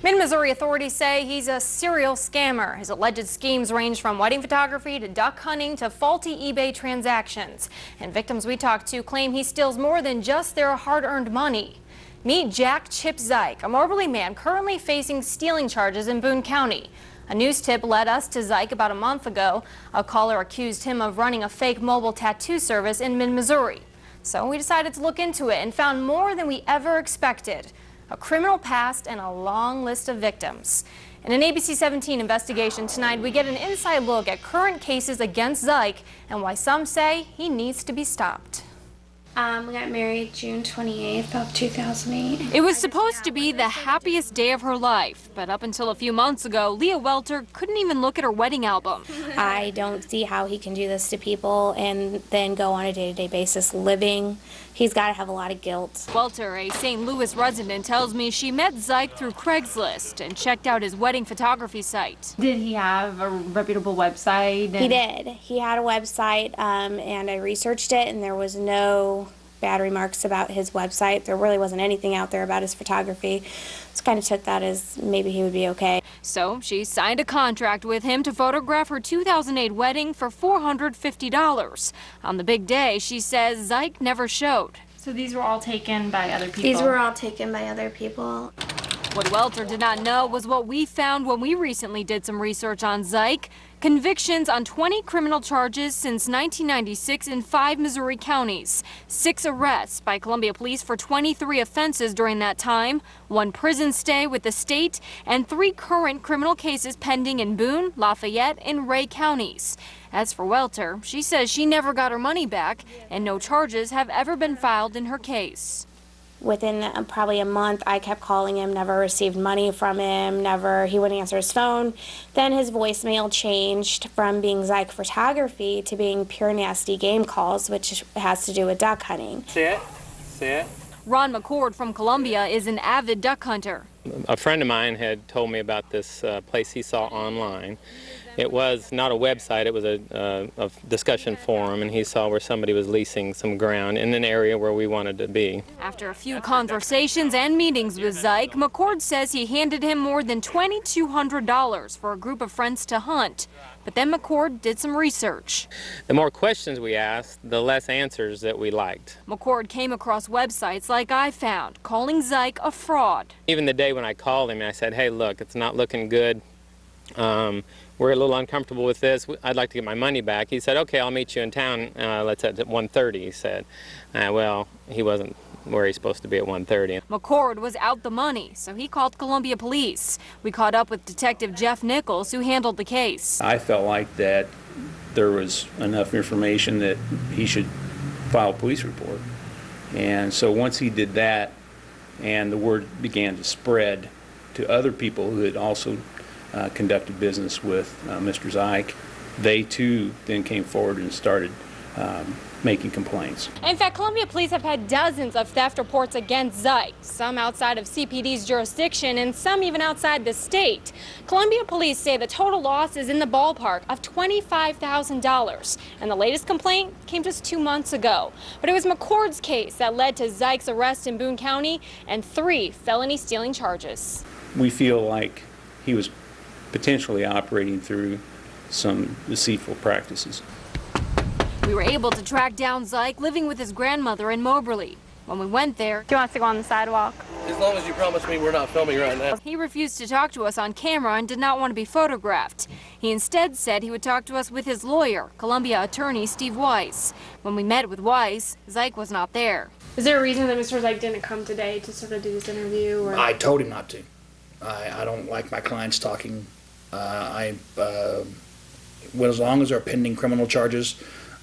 Mid-Missouri authorities say he's a serial scammer. His alleged schemes range from wedding photography to duck hunting to faulty eBay transactions. And victims we talked to claim he steals more than just their hard-earned money. Meet Jack Chip Zike, a Moberly man currently facing stealing charges in Boone County. A news tip led us to Zike about a month ago. A caller accused him of running a fake mobile tattoo service in mid-Missouri. So we decided to look into it and found more than we ever expected. A criminal past and a long list of victims. In an ABC 17 investigation tonight, we get an inside look at current cases against Zike and why some say he needs to be stopped. We got married June 28th of 2008. It was supposed to be the happiest day of her life, but up until a few months ago, Leah Welter couldn't even look at her wedding album. I don't see how he can do this to people and then go on a day-to-day basis living. He's got to have a lot of guilt. Welter, a St. Louis resident, tells me she met Zike through Craigslist and checked out his wedding photography site. Did he have a reputable website? He did. He had a website, and I researched it, and there was no bad remarks about his website. There really wasn't anything out there about his photography. So kind of took that as maybe he would be okay. So she signed a contract with him to photograph her 2008 wedding for $450. On the big day, she says Zike never showed. So these were all taken by other people? These were all taken by other people. What Welter did not know was what we found when we recently did some research on Zike. Convictions on 20 criminal charges since 1996 in 5 Missouri counties. 6 arrests by Columbia Police for 23 offenses during that time, 1 prison stay with the state, and 3 current criminal cases pending in Boone, Lafayette, and Ray counties. As for Welter, she says she never got her money back, and no charges have ever been filed in her case. Within probably a month, I kept calling him, never received money from him, he wouldn't answer his phone. Then his voicemail changed from being Zike photography to being pure nasty game calls, which has to do with duck hunting. See it? Ron McCord from Columbia is an avid duck hunter. A friend of mine had told me about this place he saw online. It was not a website, it was a discussion forum, and he saw where somebody was leasing some ground in an area where we wanted to be. After a few conversations and meetings with Zike, McCord says he handed him more than $2,200 for a group of friends to hunt. But then McCord did some research. The more questions we asked, the less answers that we liked. McCord came across websites like I found, calling Zike a fraud. Even the day when I called him, I said, hey, look, it's not looking good. We're a little uncomfortable with this. I'd like to get my money back. He said, okay, I'll meet you in town. Let's at 1:30, he said. Well, he wasn't where he's supposed to be at 1:30. McCord was out the money, so he called Columbia Police. We caught up with Detective Jeff Nichols, who handled the case. I felt like that there was enough information that he should file a police report. And so once he did that, and the word began to spread to other people who had also conducted business with Mr. Zike, they too then came forward and started making complaints. In fact, Columbia Police have had dozens of theft reports against Zike, some outside of CPD's jurisdiction and some even outside the state. Columbia Police say the total loss is in the ballpark of $25,000, and the latest complaint came just 2 months ago. But it was McCord's case that led to Zike's arrest in Boone County and 3 felony stealing charges. We feel like he was potentially operating through some deceitful practices. We were able to track down Zike living with his grandmother in Moberly. When we went there, Do you want us to go on the sidewalk? As long as you promise me we're not filming right now. he refused to talk to us on camera and did not want to be photographed. He instead said he would talk to us with his lawyer, Columbia attorney Steve Weiss. When we met with Weiss, Zike was not there. Is there a reason that Mr. Zike didn't come today to sort of do this interview? Or? I told him not to. I don't like my clients talking. As long as there are pending criminal charges,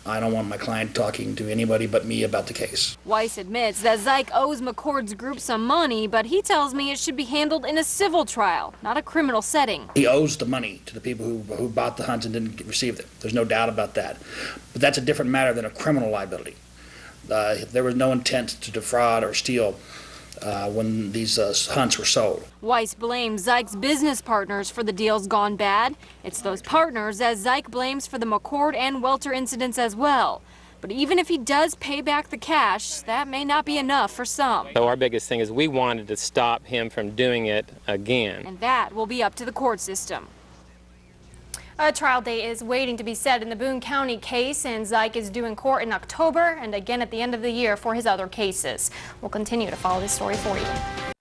I don't want my client talking to anybody but me about the case. Weiss admits that Zike owes McCord's group some money, but he tells me it should be handled in a civil trial, not a criminal setting. He owes the money to the people who bought the hunts and didn't receive them. There's no doubt about that. But that's a different matter than a criminal liability. There was no intent to defraud or steal when these hunts were sold. Weiss blames Zike's business partners for the deals gone bad. It's those partners that Zike blames for the McCord and Welter incidents as well. But even if he does pay back the cash, that may not be enough for some. So our biggest thing is we wanted to stop him from doing it again. And that will be up to the court system. A trial date is waiting to be set in the Boone County case, and Zike is due in court in October and again at the end of the year for his other cases. We'll continue to follow this story for you.